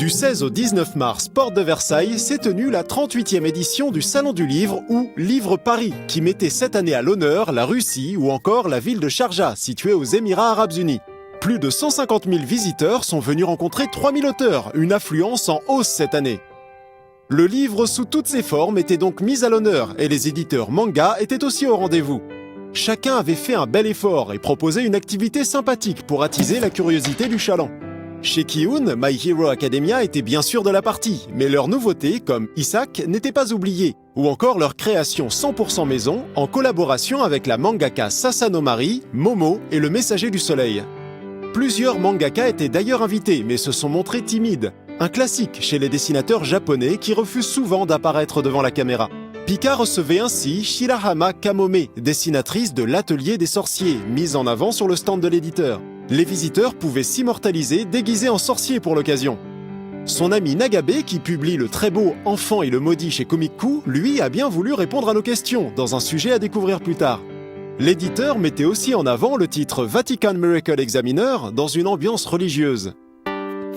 Du 16 au 19 mars, porte de Versailles, s'est tenue la 38e édition du Salon du Livre ou Livre Paris, qui mettait cette année à l'honneur la Russie ou encore la ville de Sharjah, située aux Émirats Arabes Unis. Plus de 150 000 visiteurs sont venus rencontrer 3000 auteurs, une affluence en hausse cette année. Le livre sous toutes ses formes était donc mis à l'honneur et les éditeurs manga étaient aussi au rendez-vous. Chacun avait fait un bel effort et proposé une activité sympathique pour attiser la curiosité du chaland. Chez Kiun, My Hero Academia était bien sûr de la partie, mais leurs nouveautés, comme Isaac, n'étaient pas oubliées, ou encore leur création 100% maison, en collaboration avec la mangaka Sasano Mari, Momo et le Messager du Soleil. Plusieurs mangaka étaient d'ailleurs invités, mais se sont montrés timides. Un classique chez les dessinateurs japonais qui refusent souvent d'apparaître devant la caméra. Pika recevait ainsi Shirahama Kamome, dessinatrice de l'Atelier des Sorciers, mise en avant sur le stand de l'éditeur. Les visiteurs pouvaient s'immortaliser déguisés en sorciers pour l'occasion. Son ami Nagabe, qui publie le très beau Enfant et le maudit chez Komiku, lui a bien voulu répondre à nos questions, dans un sujet à découvrir plus tard. L'éditeur mettait aussi en avant le titre Vatican Miracle Examiner dans une ambiance religieuse.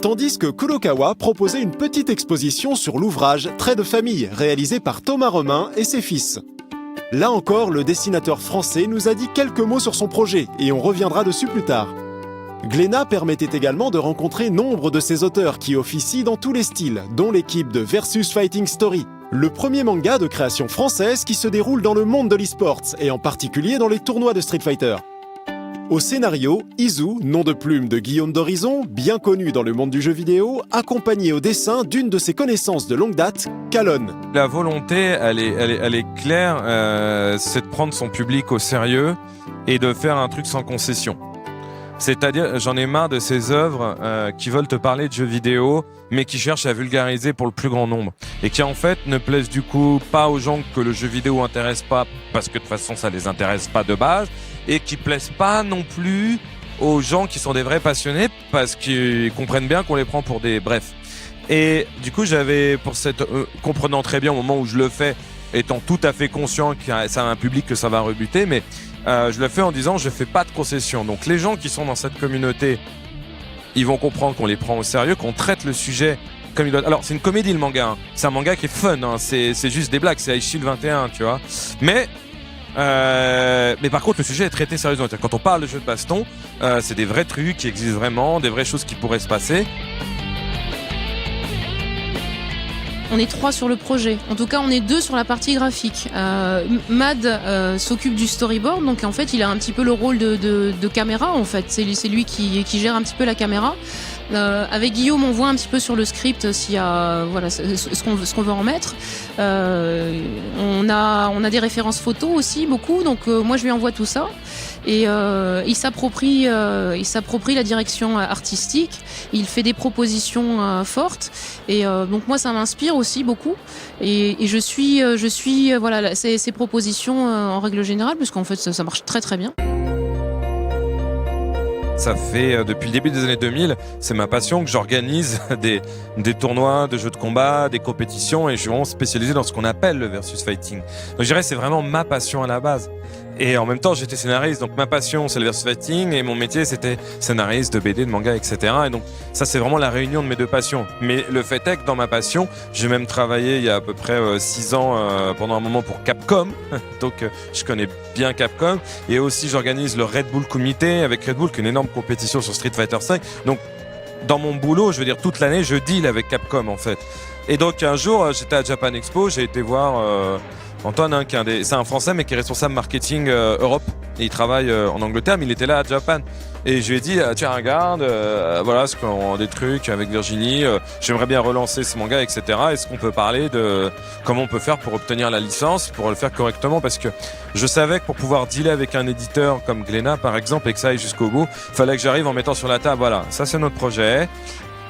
Tandis que Kurokawa proposait une petite exposition sur l'ouvrage Traits de famille, réalisé par Thomas Romain et ses fils. Là encore, le dessinateur français nous a dit quelques mots sur son projet, et on reviendra dessus plus tard. Glénat permettait également de rencontrer nombre de ses auteurs qui officient dans tous les styles, dont l'équipe de Versus Fighting Story, le premier manga de création française qui se déroule dans le monde de l'e-sports, et en particulier dans les tournois de Street Fighter. Au scénario, Izu, nom de plume de Guillaume d'Horizon, bien connu dans le monde du jeu vidéo, accompagné au dessin d'une de ses connaissances de longue date, Kalon. La volonté, elle est claire, c'est de prendre son public au sérieux et de faire un truc sans concession. C'est-à-dire, j'en ai marre de ces œuvres qui veulent te parler de jeux vidéo, mais qui cherchent à vulgariser pour le plus grand nombre. Et qui en fait ne plaisent du coup pas aux gens que le jeu vidéo intéresse pas, parce que de toute façon ça les intéresse pas de base, et qui plaisent pas non plus aux gens qui sont des vrais passionnés, parce qu'ils comprennent bien qu'on les prend pour des... Bref. Et du coup j'avais, pour cette... comprenant très bien au moment où je le fais, étant tout à fait conscient que ça a un public que ça va rebuter, mais je le fais en disant je fais pas de concessions. Donc les gens qui sont dans cette communauté, ils vont comprendre qu'on les prend au sérieux, qu'on traite le sujet comme il doit. Alors c'est une comédie le manga, hein. C'est un manga qui est fun, hein. C'est juste des blagues, c'est Aishil 21, tu vois. Mais par contre le sujet est traité sérieusement. Quand on parle de jeux de baston, c'est des vrais trucs qui existent vraiment, des vraies choses qui pourraient se passer. On est 3 sur le projet. En tout cas, on est 2 sur la partie graphique. Mad s'occupe du storyboard, donc en fait, il a un petit peu le rôle de caméra. En fait, c'est lui qui gère un petit peu la caméra. Avec Guillaume, on voit un petit peu sur le script s'il y a ce qu'on veut en mettre. On a des références photos aussi beaucoup, donc moi je lui envoie tout ça. Et il s'approprie la direction artistique. Il fait des propositions fortes. Et donc moi ça m'inspire aussi beaucoup. Et je suis voilà ces propositions en règle générale, puisqu'en fait ça marche très très bien. Ça fait depuis le début des années 2000, c'est ma passion que j'organise des tournois de jeux de combat, des compétitions, et je suis vraiment spécialisé dans ce qu'on appelle le versus fighting. Donc je dirais c'est vraiment ma passion à la base. Et en même temps j'étais scénariste, donc ma passion c'est le versus fighting et mon métier c'était scénariste de BD, de manga, etc. Et donc ça c'est vraiment la réunion de mes deux passions. Mais le fait est que dans ma passion, j'ai même travaillé il y a à peu près 6 ans pendant un moment pour Capcom, donc je connais bien Capcom. Et aussi j'organise le Red Bull Comité avec Red Bull, qui est une énorme compétition sur Street Fighter 5. Donc dans mon boulot, je veux dire toute l'année, je deal avec Capcom en fait. Et donc un jour j'étais à Japan Expo, j'ai été voir Antoine, hein, c'est un Français mais qui est responsable marketing Europe, et il travaille en Angleterre, mais il était là à Japan. Et je lui ai dit tiens regarde, voilà des trucs avec Virginie, j'aimerais bien relancer ce manga, etc. Est-ce qu'on peut parler de comment on peut faire pour obtenir la licence, pour le faire correctement, parce que je savais que pour pouvoir dealer avec un éditeur comme Glénat par exemple et que ça aille jusqu'au bout, fallait que j'arrive en mettant sur la table voilà, ça c'est notre projet.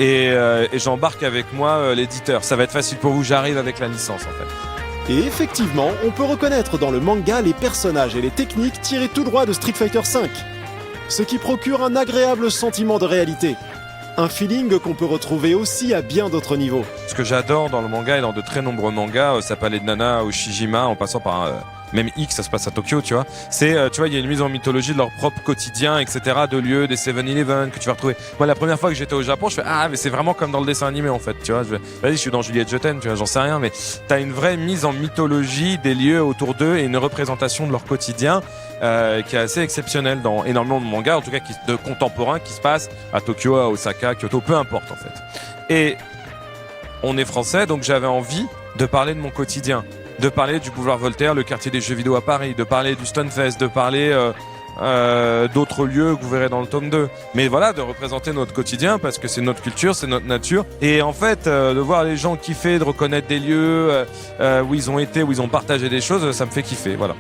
Et j'embarque avec moi l'éditeur. Ça va être facile pour vous, j'arrive avec la licence en fait. Et effectivement, on peut reconnaître dans le manga les personnages et les techniques tirés tout droit de Street Fighter V. Ce qui procure un agréable sentiment de réalité. Un feeling qu'on peut retrouver aussi à bien d'autres niveaux. Ce que j'adore dans le manga et dans de très nombreux mangas, ça peut aller de Nana au Shijima en passant par même X, ça se passe à Tokyo, tu vois. C'est, tu vois, il y a une mise en mythologie de leur propre quotidien, etc., de lieux, des 7-Eleven que tu vas retrouver. Moi, la première fois que j'étais au Japon, je fais, ah, mais c'est vraiment comme dans le dessin animé, en fait, tu vois. Vas-y, je suis dans Juliette Je t'aime, tu vois, j'en sais rien, mais t'as une vraie mise en mythologie des lieux autour d'eux et une représentation de leur quotidien, qui est assez exceptionnelle dans énormément de mangas, en tout cas, de contemporains qui se passent à Tokyo, à Osaka, Kyoto, peu importe, en fait. Et on est français, donc j'avais envie de parler de mon quotidien, de parler du boulevard Voltaire, le quartier des jeux vidéo à Paris, de parler du Stunfest, de parler d'autres lieux que vous verrez dans le tome 2. Mais voilà, de représenter notre quotidien parce que c'est notre culture, c'est notre nature. Et en fait, de voir les gens kiffer, de reconnaître des lieux où ils ont été, où ils ont partagé des choses, ça me fait kiffer, voilà.